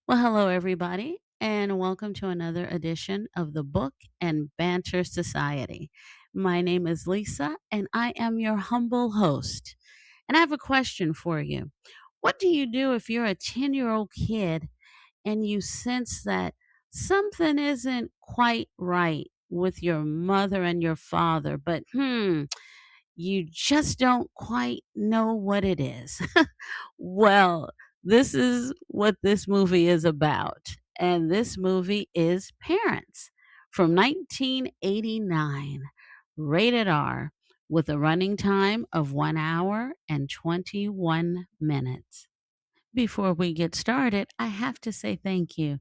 Well, hello, everybody, and welcome to another edition of the Book and Banter Society. My name is Lisa, and I am your humble host. And I have a question for you. What do you do if you're a 10-year-old kid and you sense that something isn't quite right with your mother and your father, but you just don't quite know what it is? Well, this is what this movie is about. And this movie is Parents from 1989, rated R, with a running time of 1 hour and 21 minutes. Before we get started, I have to say thank you.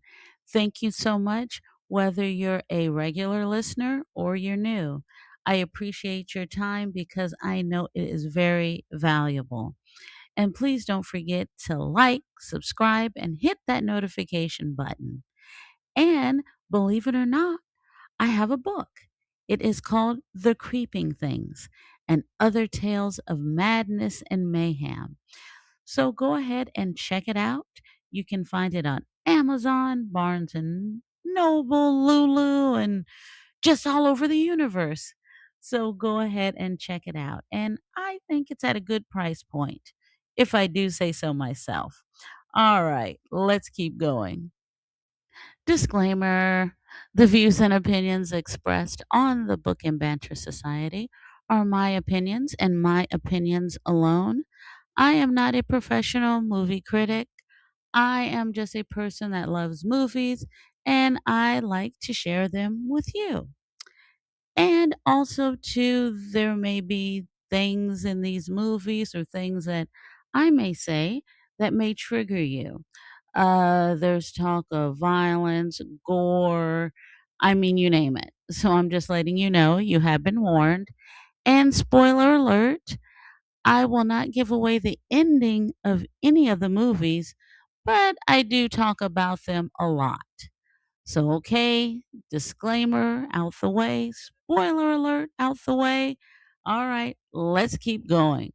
Thank you so much, whether you're a regular listener or you're new. I appreciate your time because I know it is very valuable. And please don't forget to like, subscribe, and hit that notification button. And believe it or not, I have a book. It is called The Creeping Things and Other Tales of Madness and Mayhem. So go ahead and check it out. You can find it on Amazon, Barnes and Noble, Lulu, and just all over the universe. So go ahead and check it out. And I think it's at a good price point, if I do say so myself. All right, let's keep going. Disclaimer: the views and opinions expressed on the Book and Banter Society are my opinions and my opinions alone. I am not a professional movie critic. I am just a person that loves movies and I like to share them with you. And also, too, there may be things in these movies or things that I may say that may trigger you. There's talk of violence, gore, I mean, you name it. So I'm just letting you know you have been warned. And spoiler alert, I will not give away the ending of any of the movies, but I do talk about them a lot. So, okay, disclaimer out the way, spoiler alert out the way. All right, let's keep going.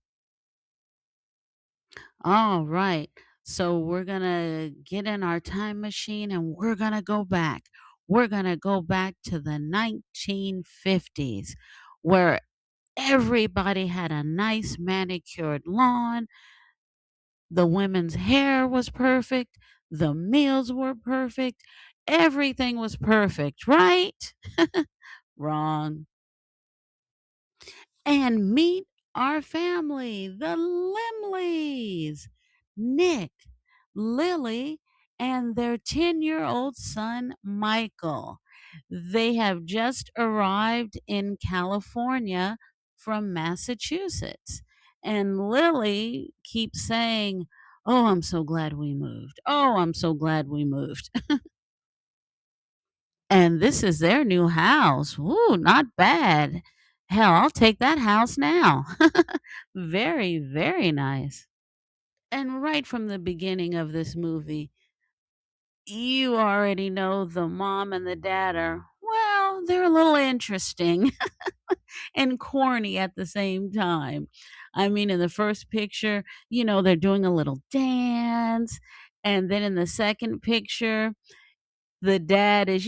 All right, so we're going to get in our time machine and we're going to go back. We're going to go back to the 1950s where everybody had a nice manicured lawn. The women's hair was perfect. The meals were perfect. Everything was perfect, right? Wrong. And meet our family, the Limleys, Nick, Lily, and their 10-year-old son, Michael. They have just arrived in California from Massachusetts. And Lily keeps saying, "Oh, I'm so glad we moved. Oh, I'm so glad we moved." And this is their new house. Ooh, not bad. Hell, I'll take that house now. Very, very nice. And right from the beginning of this movie, you already know the mom and the dad are, well, they're a little interesting and corny at the same time. I mean, in the first picture, they're doing a little dance. And then in the second picture, the dad is,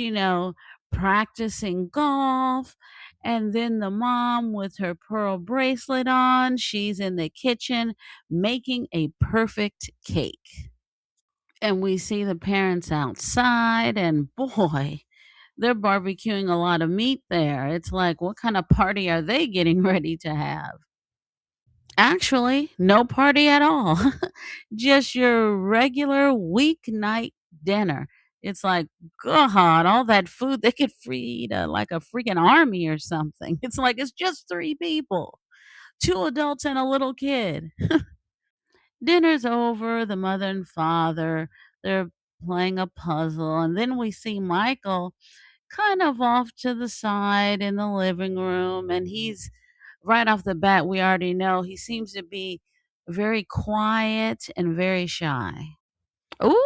practicing golf. And then the mom with her pearl bracelet on, she's in the kitchen making a perfect cake. And we see the parents outside, and boy, they're barbecuing a lot of meat there. It's like, what kind of party are they getting ready to have? Actually, no party at all. Just your regular weeknight dinner. It's like, God, all that food, they could feed like a freaking army or something. It's like, it's just three people, two adults and a little kid. Dinner's over, the mother and father, they're playing a puzzle. And then we see Michael kind of off to the side in the living room. And he's right off the bat, we already know he seems to be very quiet and very shy. Ooh,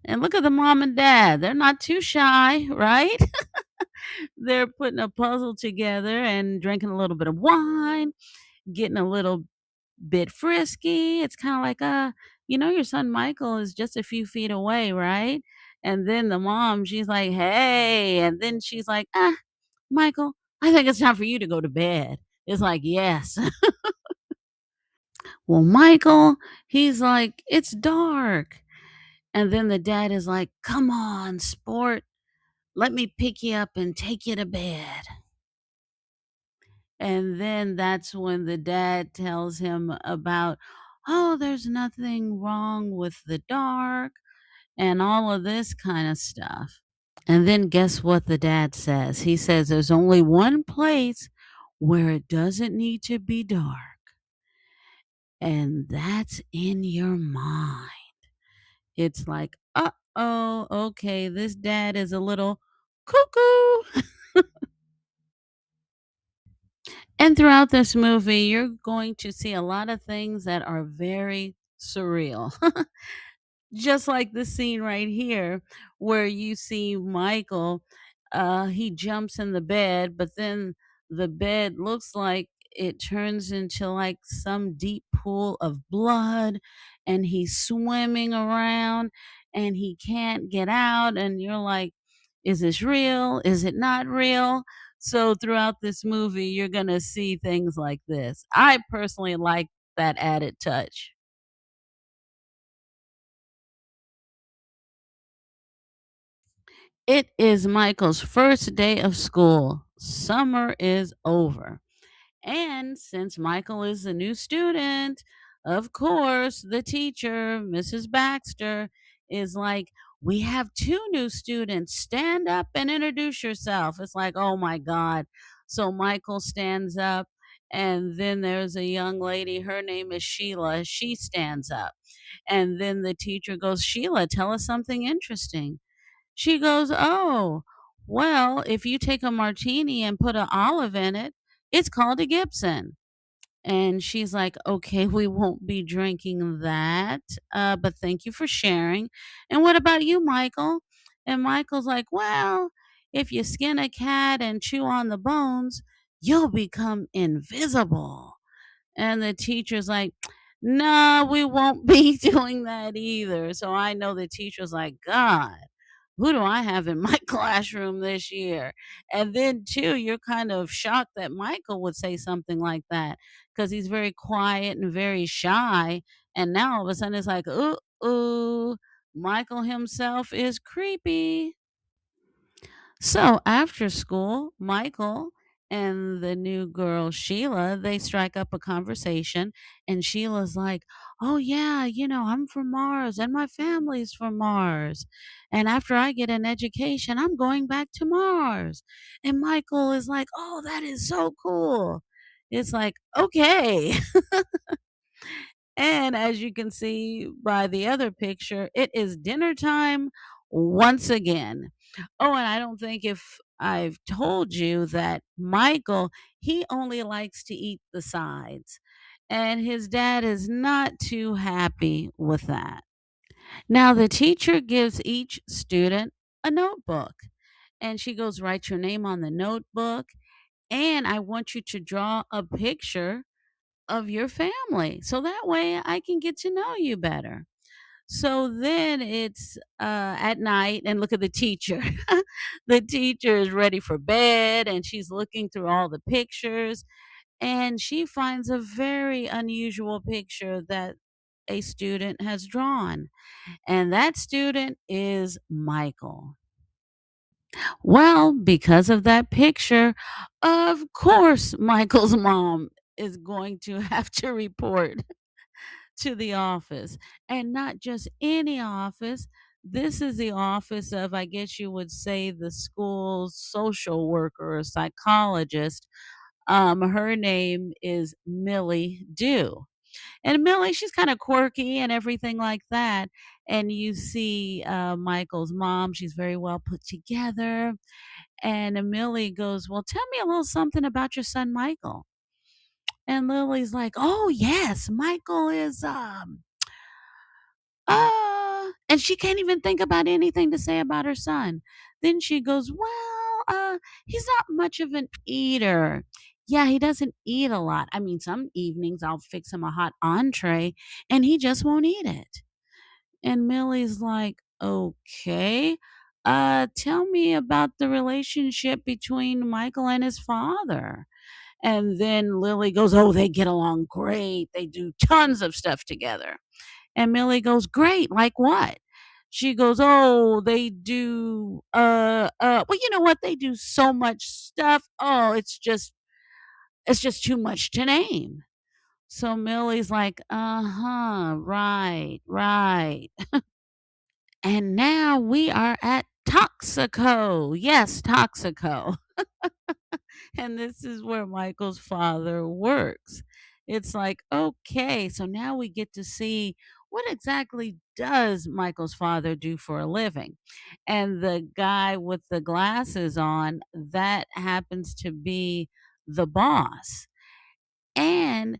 and look at the mom and dad. They're not too shy, right? They're putting a puzzle together and drinking a little bit of wine, getting a little bit frisky. It's kind of like, you know, your son Michael is just a few feet away, right? And then the mom, she's like, hey. And then she's like, ah, Michael, I think it's time for you to go to bed. It's like, yes. Well, Michael, he's like, it's dark. And then the dad is like, come on, sport. Let me pick you up and take you to bed. And then that's when the dad tells him about, oh, there's nothing wrong with the dark and all of this kind of stuff. And then guess what the dad says? He says there's only one place where it doesn't need to be dark, and that's in your mind. It's like, uh-oh, okay, this dad is a little cuckoo. And throughout this movie, you're going to see a lot of things that are very surreal. Just like the scene right here where you see Michael, he jumps in the bed, but then the bed looks like it turns into like some deep pool of blood, and he's swimming around and he can't get out. And you're like, is this real? Is it not real? So throughout this movie, you're going to see things like this. I personally like that added touch. It is Michael's first day of school. Summer is over. And since Michael is a new student, of course, the teacher, Mrs. Baxter, is like, we have two new students. Stand up and introduce yourself. It's like, oh my God. So Michael stands up, and then there's a young lady. Her name is Sheila. She stands up. And then the teacher goes, Sheila, tell us something interesting. She goes, "Oh, well, if you take a martini and put an olive in it, it's called a Gibson." And she's like, "Okay, we won't be drinking that, but thank you for sharing. And what about you, Michael?" And Michael's like, "Well, if you skin a cat and chew on the bones, you'll become invisible." And the teacher's like, "No, we won't be doing that either." So I know the teacher's like, God, who do I have in my classroom this year? And then, too, you're kind of shocked that Michael would say something like that because he's very quiet and very shy. And now all of a sudden it's like, ooh, Michael himself is creepy. So after school, Michael and the new girl Sheila, they strike up a conversation, and Sheila's like, "Oh yeah, you know, I'm from Mars and my family's from Mars. And after I get an education, I'm going back to Mars." And Michael is like, "Oh, that is so cool." It's like, "Okay." And as you can see by the other picture, it is dinner time once again. Oh, and I don't think if I've told you that Michael, he only likes to eat the sides. And his dad is not too happy with that. Now, the teacher gives each student a notebook, and she goes, write your name on the notebook. And I want you to draw a picture of your family. So that way I can get to know you better. So then it's at night, and look at the teacher. The teacher is ready for bed, and she's looking through all the pictures, and she finds a very unusual picture that a student has drawn. And that student is Michael. Well, because of that picture, of course, Michael's mom is going to have to report to the office, and not just any office. This is the office of, I guess you would say, the school's social worker or psychologist. Her name is Millie Dew. And Millie, she's kind of quirky and everything like that. And you see Michael's mom, she's very well put together. And Millie goes, well, tell me a little something about your son, Michael. And Lily's like, oh, yes, Michael is and she can't even think about anything to say about her son. Then she goes, "Well, he's not much of an eater. Yeah, he doesn't eat a lot. I mean, some evenings I'll fix him a hot entree and he just won't eat it. And Millie's like, "Okay, tell me about the relationship between Michael and his father." And then Lily goes, "Oh, they get along great. They do tons of stuff together." And Millie goes, "Great, like what?" She goes, "Oh, they do well, you know what? They do so much stuff. Oh, it's just too much to name." So Millie's like, "Uh-huh, right, right." And now we are at Toxico. Yes, Toxico. And this is where Michael's father works. It's like, okay, so now we get to see what exactly does Michael's father do for a living. And the guy with the glasses on, that happens to be the boss. And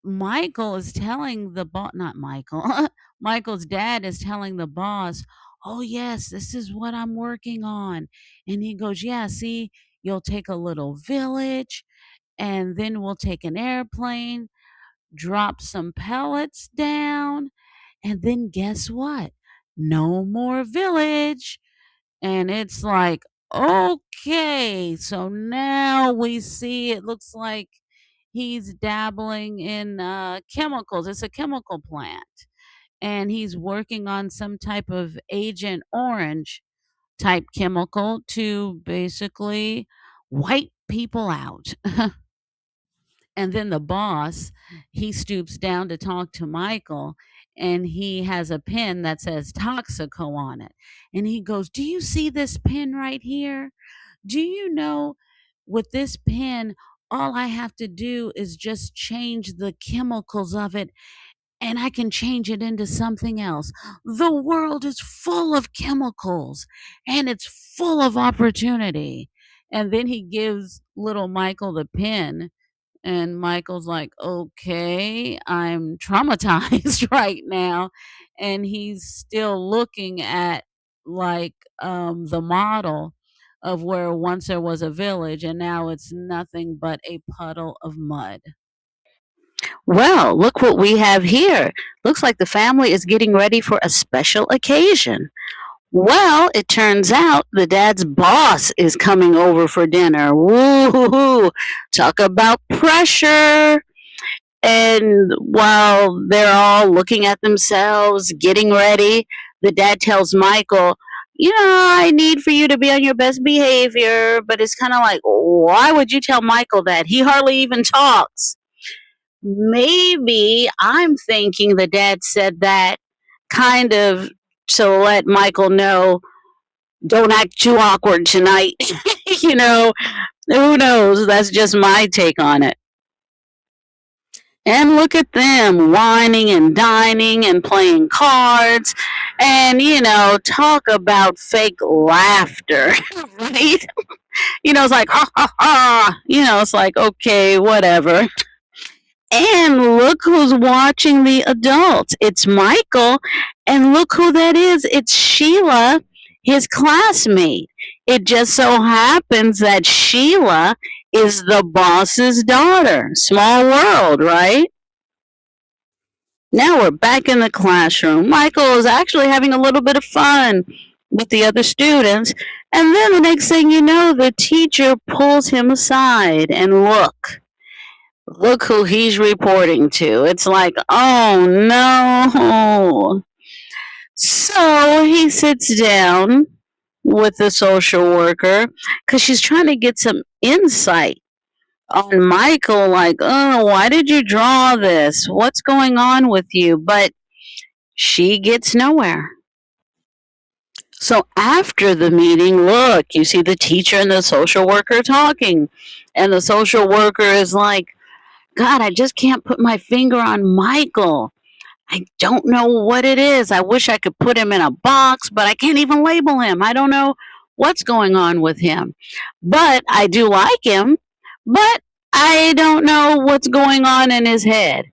Michael is telling the boss, not Michael, Michael's dad is telling the boss, "Oh, yes, this is what I'm working on." And he goes, "Yeah, see, you'll take a little village and then we'll take an airplane, drop some pellets down, and then guess what? No more village." And it's like, okay, so now we see it looks like he's dabbling in chemicals. It's a chemical plant. And he's working on some type of Agent Orange type chemical to basically wipe people out. And then the boss, he stoops down to talk to Michael and he has a pen that says Toxico on it. And he goes, "Do you see this pen right here? Do you know with this pen, all I have to do is just change the chemicals of it and I can change it into something else. The world is full of chemicals and it's full of opportunity." And then he gives little Michael the pen and Michael's like, "Okay, I'm traumatized right now." And he's still looking at like the model of where once there was a village and now it's nothing but a puddle of mud. Well, look what we have here. Looks like the family is getting ready for a special occasion. Well, it turns out the dad's boss is coming over for dinner. Woo! Talk about pressure. And while they're all looking at themselves, getting ready, the dad tells Michael, I need for you to be on your best behavior. But it's kind of like, why would you tell Michael that? He hardly even talks. Maybe I'm thinking the dad said that kind of to let Michael know, don't act too awkward tonight. you know, who knows? That's just my take on it. And look at them whining and dining and playing cards. And, talk about fake laughter, right? It's like, ha ha ha. It's like, okay, whatever. And look who's watching the adults. It's Michael. And look who that is. It's Sheila, his classmate. It just so happens that Sheila is the boss's daughter. Small world, right? Now we're back in the classroom. Michael is actually having a little bit of fun with the other students. And then the next thing you know, the teacher pulls him aside and look who he's reporting to. It's like, oh no. So he sits down with the social worker because she's trying to get some insight on Michael, like, oh, why did you draw this? What's going on with you? But she gets nowhere. So after the meeting, look, you see the teacher and the social worker talking. And the social worker is like, God, I just can't put my finger on Michael. I don't know what it is. I wish I could put him in a box, but I can't even label him. I don't know what's going on with him. But I do like him, but I don't know what's going on in his head.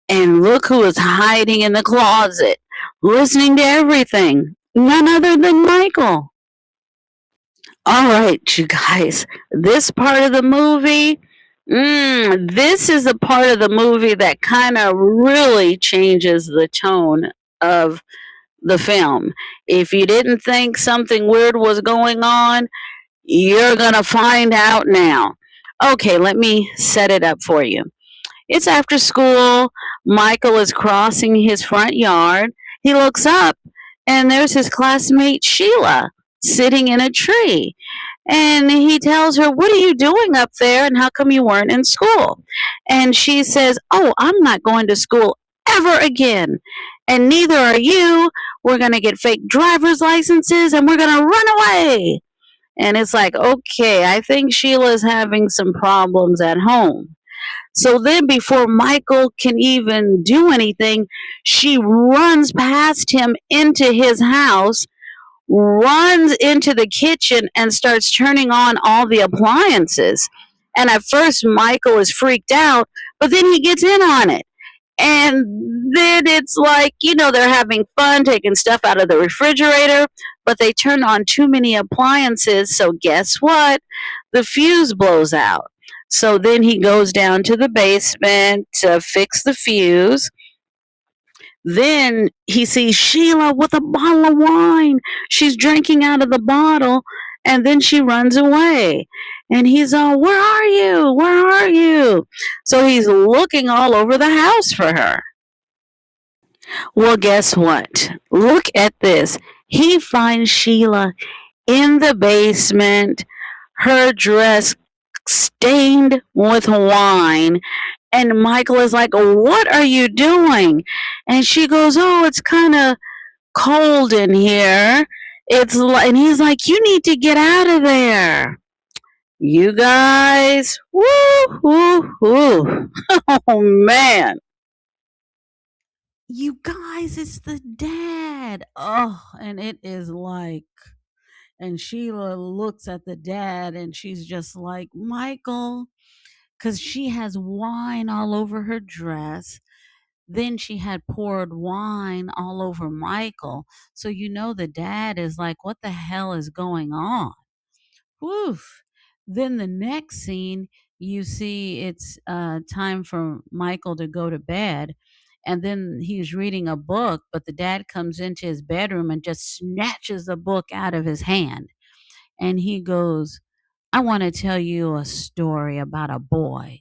And look who is hiding in the closet, listening to everything. None other than Michael. All right, you guys. This part of the movie, This is the part of the movie that kind of really changes the tone of the film. If you didn't think something weird was going on, you're going to find out now. Okay, let me set it up for you. It's after school. Michael is crossing his front yard. He looks up, and there's his classmate Sheila sitting in a tree. And he tells her, "What are you doing up there? And how come you weren't in school?" And she says, "Oh, I'm not going to school ever again. And neither are you. We're going to get fake driver's licenses and we're going to run away." And it's like, okay, I think Sheila's having some problems at home. So then, before Michael can even do anything, she runs past him into his house, runs into the kitchen, and starts turning on all the appliances. And at first, Michael is freaked out, but then he gets in on it. And then it's like, they're having fun taking stuff out of the refrigerator, but they turn on too many appliances. So, guess what? The fuse blows out. So then he goes down to the basement to fix the fuse. Then he sees Sheila with a bottle of wine. She's drinking out of the bottle, and then she runs away. And he's all, "Where are you? Where are you?" So he's looking all over the house for her. Well, guess what? Look at this. He finds Sheila in the basement, her dress stained with wine. And Michael is like, "What are you doing?" And she goes, "Oh, it's kind of cold in here." And he's like, "You need to get out of there." You guys, woo, woo, woo. Oh man. You guys, it's the dad. Oh, and it is like, and Sheila looks at the dad and she's just like, Michael, because she has wine all over her dress. Then she had poured wine all over Michael. So the dad is like, what the hell is going on? Woof. Then the next scene, you see it's time for Michael to go to bed. And then he's reading a book, but the dad comes into his bedroom and just snatches the book out of his hand. And he goes, "I want to tell you a story about a boy,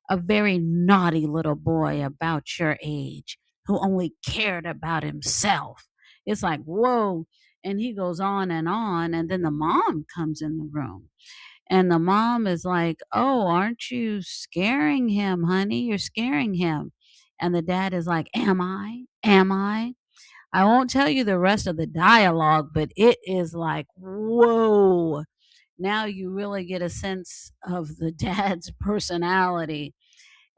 a very naughty little boy about your age who only cared about himself." It's like, whoa. And he goes on and on. And then the mom comes in the room. And the mom is like, "Oh, aren't you scaring him, honey? You're scaring him." And the dad is like, "Am I? Am I?" I won't tell you the rest of the dialogue, but it is like, whoa. Now you really get a sense of the dad's personality.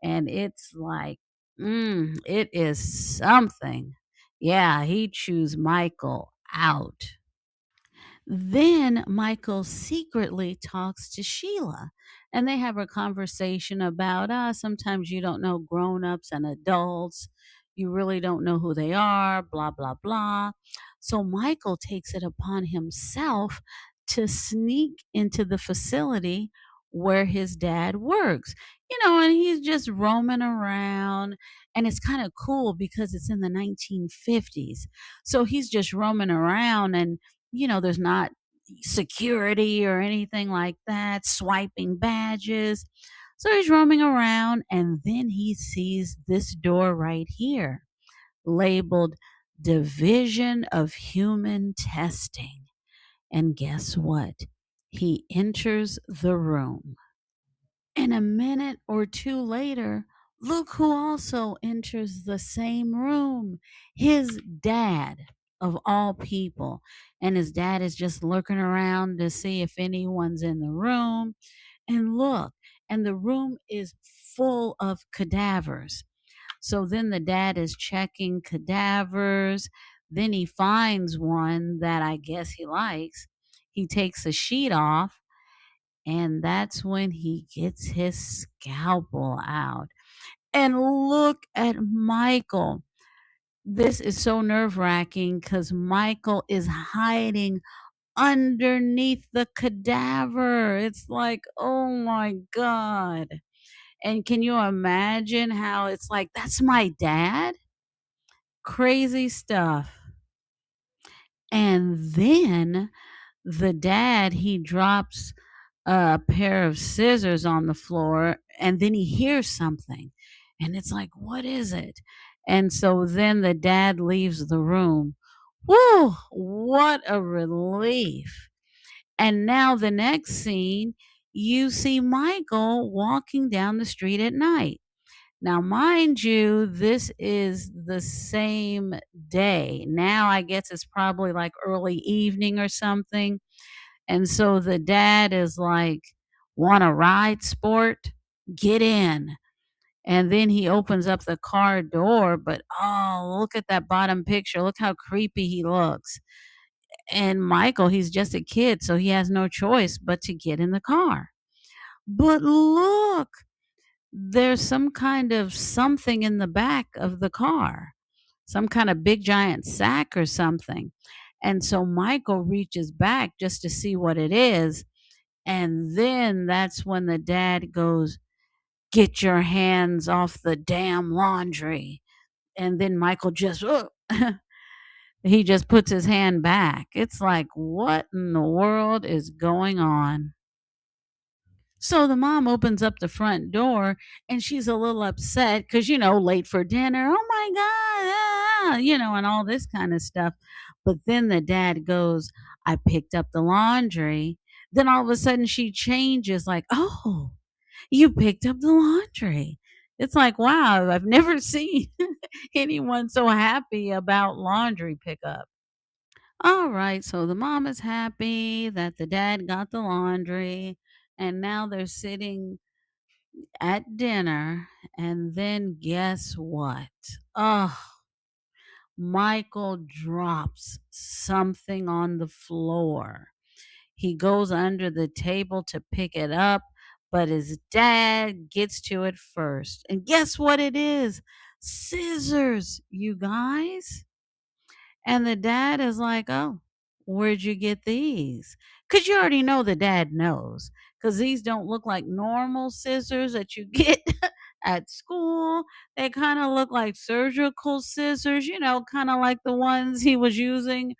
And it's like, it is something. Yeah, he chews Michael out. Then Michael secretly talks to Sheila and they have a conversation about sometimes you don't know grown-ups and adults. You really don't know who they are, blah blah blah. So Michael takes it upon himself to sneak into the facility where his dad works. And he's just roaming around and it's kind of cool because it's in the 1950s. So he's just roaming around and there's not security or anything like that, swiping badges. So he's roaming around and then he sees this door right here labeled Division of Human Testing. And guess what? He enters the room. And a minute or two later, look who also enters the same room. His dad, of all people. And his dad is just looking around to see if anyone's in the room. And look, and the room is full of cadavers. So then the dad is checking cadavers. Then he finds one that I guess he likes. He takes a sheet off and that's when he gets his scalpel out. And look at Michael. This is so nerve wracking because Michael is hiding underneath the cadaver. It's like, oh my God. And can you imagine how it's like, "That's my dad?" Crazy stuff. And then the dad, he drops a pair of scissors on the floor, and then he hears something, and it's like, "What is it?" And so then the dad leaves the room. Woo! What a relief. And now the next scene, you see Michael walking down the street at night. Now, mind you, this is the same day. Now, I guess it's probably like early evening or something. And so the dad is like, "Want to ride, sport? Get in." And then he opens up the car door, but oh, look at that bottom picture. Look how creepy he looks. And Michael, he's just a kid, so he has no choice but to get in the car. But look, there's some kind of something in the back of the car, some kind of big giant sack or something. And so Michael reaches back just to see what it is. And then that's when the dad goes, "Get your hands off the damn laundry." And then Michael just, he just puts his hand back. It's like, what in the world is going on? So the mom opens up the front door and she's a little upset because, late for dinner. "Oh my God," and all this kind of stuff. But then the dad goes, "I picked up the laundry." Then all of a sudden she changes, like, "Oh, you picked up the laundry." It's like, wow, I've never seen anyone so happy about laundry pickup. All right, so the mom is happy that the dad got the laundry, and now they're sitting at dinner. And then guess what? Oh, Michael drops something on the floor. He goes under the table to pick it up, but his dad gets to it first. And guess what it is? Scissors, you guys. And the dad is like, "Oh, where'd you get these?" Because you already know the dad knows. Because these don't look like normal scissors that you get at school. They kind of look like surgical scissors, kind of like the ones he was using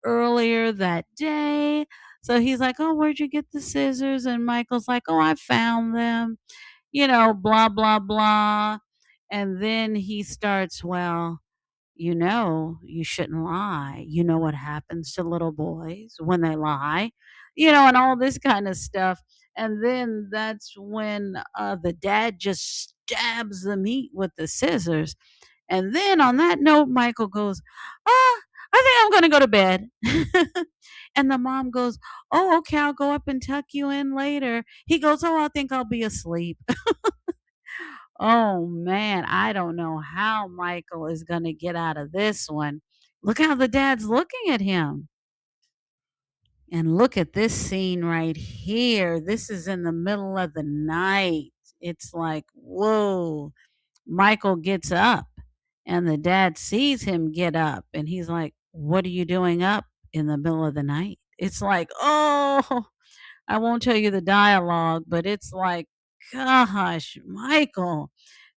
earlier that day. So he's like, "Oh, where'd you get the scissors?" And Michael's like, "Oh, I found them, blah, blah, blah." And then he starts, "Well, you shouldn't lie. You know what happens to little boys when they lie, and all this kind of stuff." And then that's when the dad just stabs the meat with the scissors. And then on that note, Michael goes, "I think I'm going to go to bed." And the mom goes, "Oh, okay, I'll go up and tuck you in later." He goes, "Oh, I think I'll be asleep." Oh man, I don't know how Michael is going to get out of this one. Look how the dad's looking at him. And look at this scene right here. This is in the middle of the night. It's like, whoa. Michael gets up and the dad sees him get up and he's like, "What are you doing up in the middle of the night?" It's like, oh, I won't tell you the dialogue, but it's like, gosh, Michael,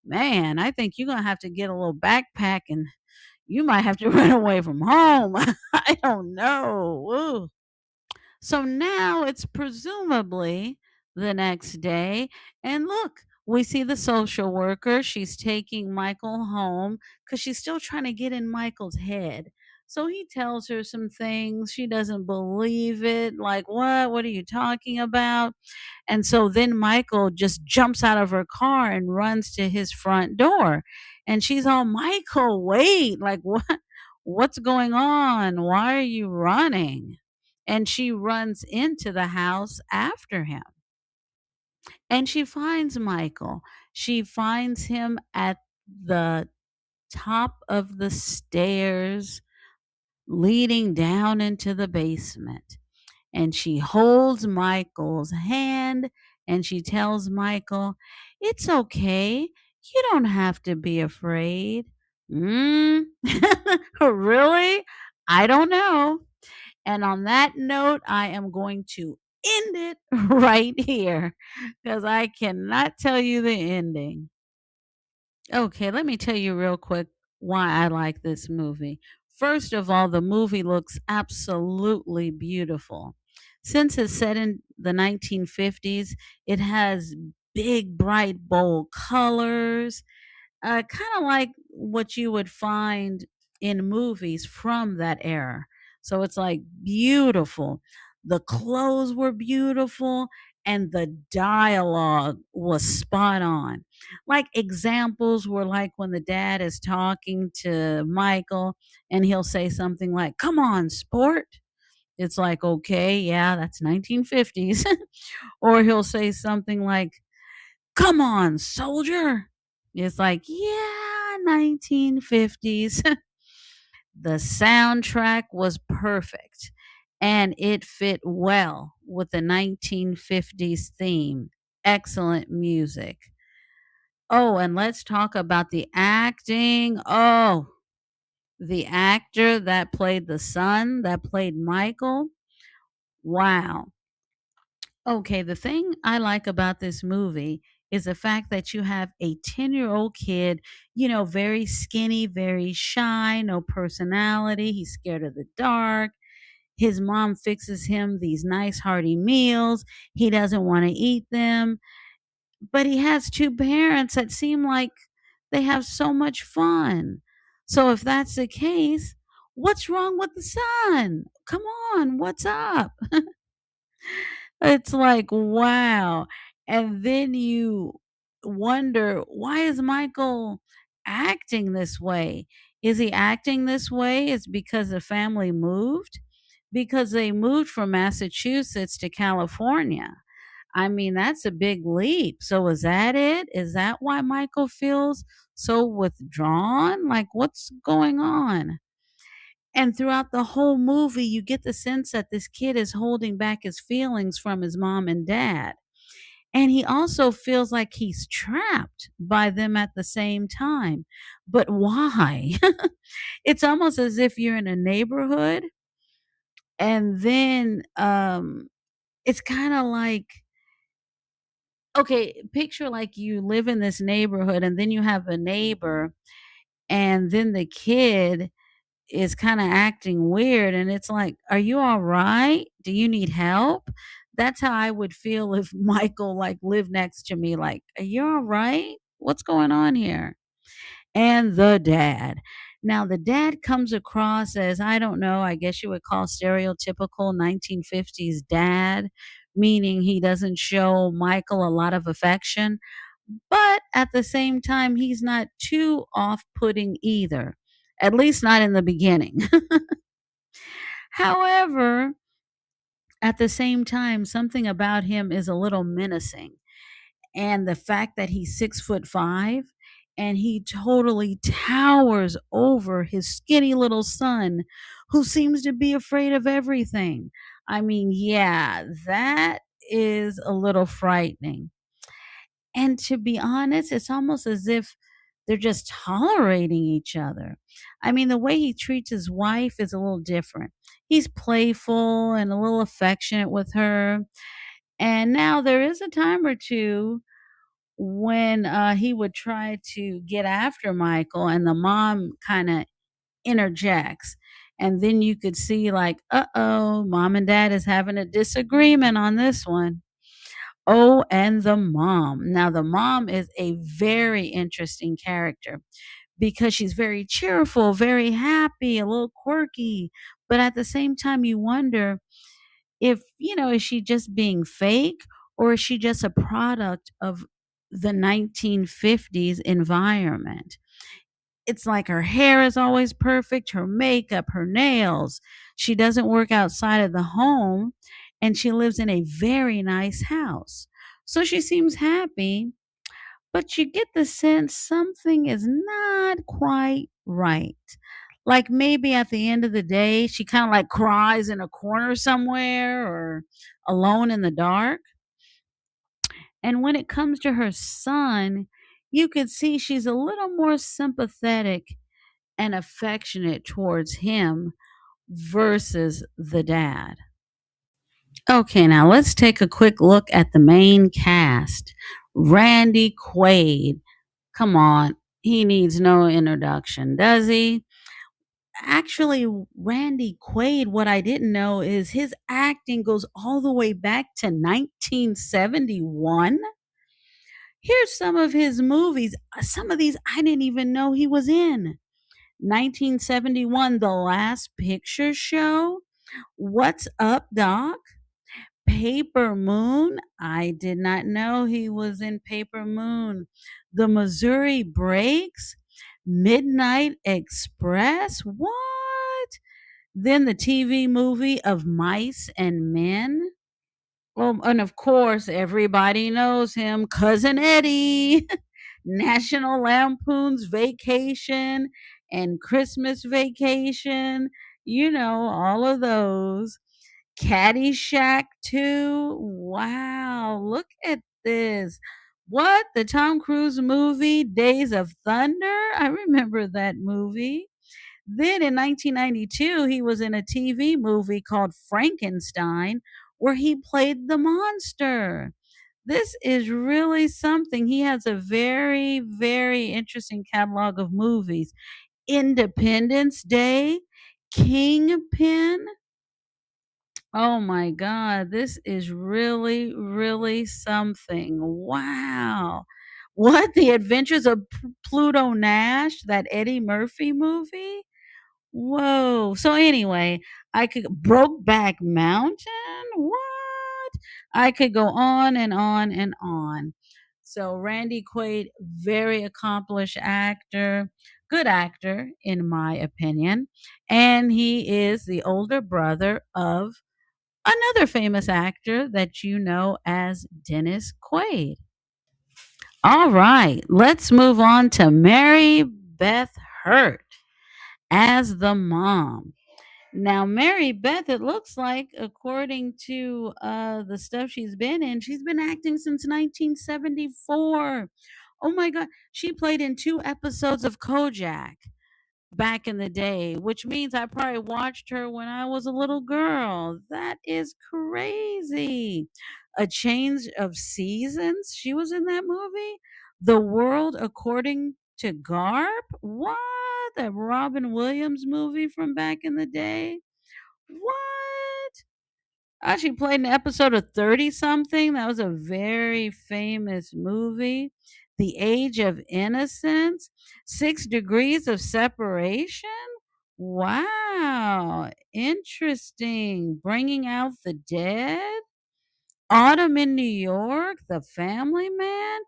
man, I think you're going to have to get a little backpack and you might have to run away from home. I don't know. Ooh. So now it's presumably the next day. And look, we see the social worker. She's taking Michael home because she's still trying to get in Michael's head. So he tells her some things. She doesn't believe it. Like, what? What are you talking about? And so then Michael just jumps out of her car and runs to his front door. And she's all, "Michael, wait. Like, what? What's going on? Why are you running?" And she runs into the house after him. And she finds Michael. She finds him at the top of the stairs leading down into the basement. And she holds Michael's hand and she tells Michael, "It's okay. You don't have to be afraid." Mm? Really? I don't know. And on that note, I am going to end it right here because I cannot tell you the ending. Okay, let me tell you real quick why I like this movie. First of all, the movie looks absolutely beautiful. Since it's set in the 1950s, it has big, bright, bold colors, kind of like what you would find in movies from that era. So it's like beautiful. The clothes were beautiful and the dialogue was spot on. Like examples were like when the dad is talking to Michael and he'll say something like, "Come on, sport." It's like, "Okay, yeah, that's 1950s." Or he'll say something like, "Come on, soldier." It's like, yeah, 1950s. The soundtrack was perfect and it fit well with the 1950s theme. Excellent music. Oh, and let's talk about the acting. Oh, the actor that played the son, that played Michael. Wow. Okay, the thing I like about this movie is the fact that you have a 10-year-old kid, very skinny, very shy, no personality. He's scared of the dark. His mom fixes him these nice, hearty meals. He doesn't want to eat them. But he has two parents that seem like they have so much fun. So if that's the case, what's wrong with the son? Come on, what's up? It's like, wow. And then you wonder, why is Michael acting this way? Is he acting this way? Is because the family moved? Because they moved from Massachusetts to California. I mean, that's a big leap. So is that it? Is that why Michael feels so withdrawn? Like, what's going on? And throughout the whole movie, you get the sense that this kid is holding back his feelings from his mom and dad. And he also feels like he's trapped by them at the same time. But why? It's almost as if you're in a neighborhood and then it's kind of like, okay, picture like you live in this neighborhood and then you have a neighbor and then the kid is kinda acting weird, and it's like, "Are you alright? Do you need help?" That's how I would feel if Michael, like, lived next to me, like, "Are you alright? What's going on here?" And the dad. Now, the dad comes across as, I don't know, I guess you would call stereotypical 1950s dad, meaning he doesn't show Michael a lot of affection, but at the same time, he's not too off-putting either, at least not in the beginning. However, at the same time, something about him is a little menacing. And the fact that he's 6'5" and he totally towers over his skinny little son who seems to be afraid of everything. I mean, yeah, that is a little frightening. And to be honest, it's almost as if they're just tolerating each other. I mean, the way he treats his wife is a little different. He's playful and a little affectionate with her. And now there is a time or two when he would try to get after Michael, and the mom kind of interjects. And then you could see, like, uh oh, mom and dad is having a disagreement on this one. Oh, and the mom. Now, the mom is a very interesting character because she's very cheerful, very happy, a little quirky. But at the same time, you wonder if, is she just being fake or is she just a product of the 1950s environment? It's like her hair is always perfect, her makeup, her nails. She doesn't work outside of the home and she lives in a very nice house. So she seems happy, but you get the sense something is not quite right. Like maybe at the end of the day, she kind of like cries in a corner somewhere or alone in the dark. And when it comes to her son, you could see she's a little more sympathetic and affectionate towards him versus the dad. Okay, now let's take a quick look at the main cast. Randy Quaid. Come on, he needs no introduction, does he? Actually, Randy Quaid, what I didn't know is his acting goes all the way back to 1971. Here's some of his movies. Some of these I didn't even know he was in. 1971, The Last Picture Show. What's Up, Doc? Paper Moon. I did not know he was in Paper Moon. The Missouri Breaks. Midnight Express. What? Then the TV movie of Mice and Men. Well, and of course, everybody knows him, Cousin Eddie. National Lampoon's Vacation and Christmas Vacation. You know, all of those. Caddyshack 2. Wow, look at this. What? The Tom Cruise movie, Days of Thunder? I remember that movie. Then in 1992, he was in a TV movie called Frankenstein, where he played the monster. This is really something. He has a very, very interesting catalog of movies. Independence Day, Kingpin. Oh my God, this is really, really something. Wow. What? The Adventures of Pluto Nash, that Eddie Murphy movie? Whoa. So anyway, I could Brokeback Mountain? What? I could go on and on and on. So Randy Quaid, very accomplished actor, good actor in my opinion, and he is the older brother of another famous actor that you know as Dennis Quaid. All right, let's move on to Mary Beth Hurt as the mom. Now, Mary Beth, it looks like, according to the stuff she's been acting since 1974. Oh my God. She played in 2 episodes of Kojak back in the day, which means I probably watched her when I was a little girl. That is crazy. A Change of Seasons. She was in that movie. The World According to Garp. What? That Robin Williams movie from back in the day. What? She played an episode of 30 something. That was a very famous movie. The Age of Innocence, 6 Degrees of Separation. Wow, interesting. Bringing Out the Dead, Autumn in New York, The Family Man,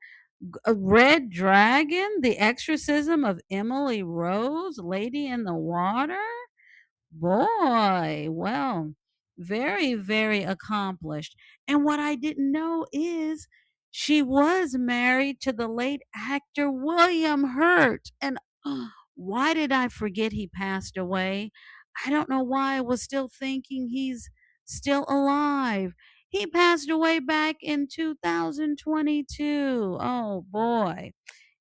Red Dragon, The Exorcism of Emily Rose, Lady in the Water. Boy, well, very, very accomplished. And what I didn't know is she was married to the late actor William Hurt. And why did I forget he passed away? I don't know why I was still thinking he's still alive. He passed away back in 2022. Oh boy.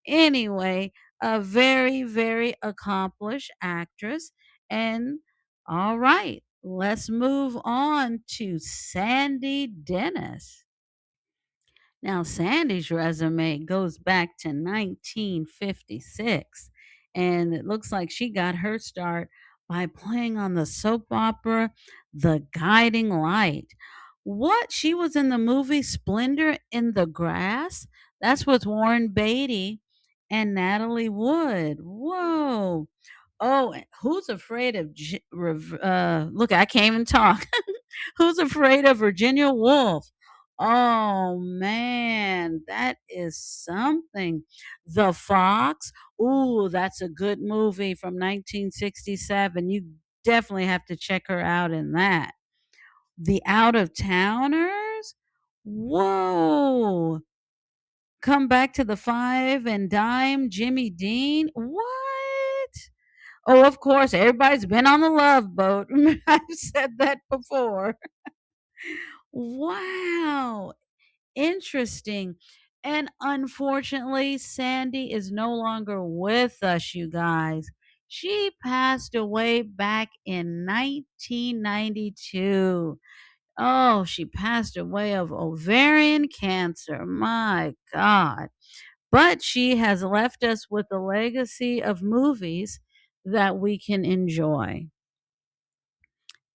Anyway, a very, very accomplished actress. And all right, let's move on to Sandy Dennis. Now, Sandy's resume goes back to 1956, and it looks like she got her start by playing on the soap opera The Guiding Light. What? She was in the movie Splendor in the Grass? That's with Warren Beatty and Natalie Wood. Whoa. Oh, and Who's Afraid of look, I can't even talk. Who's Afraid of Virginia Woolf? Oh man, that is something. The Fox. Ooh, that's a good movie from 1967. You definitely have to check her out in that. The Out of Towners. Whoa. Come Back to the Five and Dime, Jimmy Dean. What? Oh, of course, everybody's been on the Love Boat. I've said that before. Wow. Interesting. And unfortunately, Sandy is no longer with us, you guys. She passed away back in 1992. Oh, she passed away of ovarian cancer. My God. But she has left us with a legacy of movies that we can enjoy.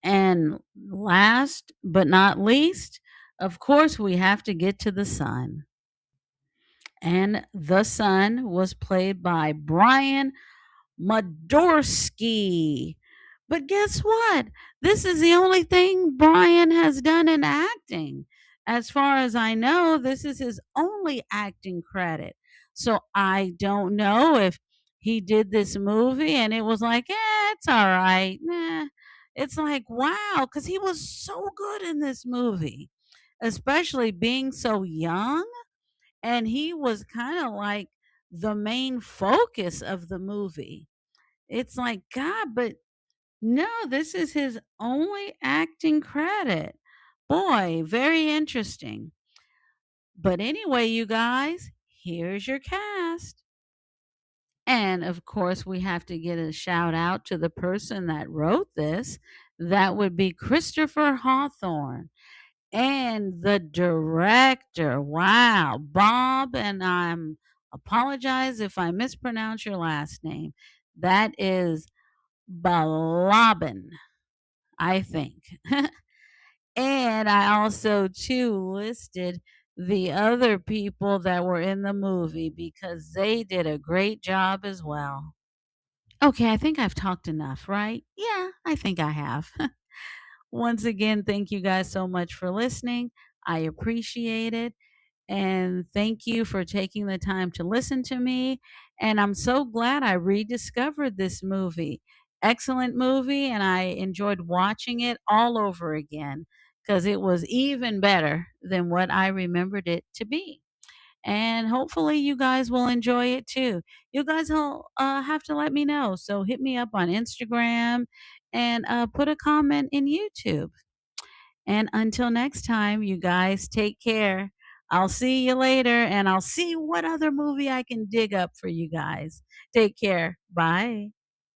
And last but not least, of course, we have to get to the son. And the son was played by Brian Madorsky. But guess what? This is the only thing Brian has done in acting. As far as I know, this is his only acting credit. So I don't know if he did this movie and it was like, it's all right. Nah. It's like, wow, because he was so good in this movie, especially being so young. And he was kind of like the main focus of the movie. It's like, God, but no, this is his only acting credit. Boy, very interesting. But anyway, you guys, here's your cast. And of course, we have to get a shout out to the person that wrote this. That would be Christopher Hawthorne. And the director, wow, Bob, and I'm apologize if I mispronounce your last name. That is Balabin, I think. And I also too listed the other people that were in the movie because they did a great job as well. Okay, I think I've talked enough, right? Yeah, I think I have. Once again, thank you guys so much for listening. I appreciate it. And thank you for taking the time to listen to me. And I'm so glad I rediscovered this movie. Excellent movie, and I enjoyed watching it all over again because it was even better than what I remembered it to be. And hopefully, you guys will enjoy it too. You guys will have to let me know. So hit me up on Instagram and put a comment in YouTube. And until next time, you guys take care. I'll see you later and I'll see what other movie I can dig up for you guys. Take care. Bye.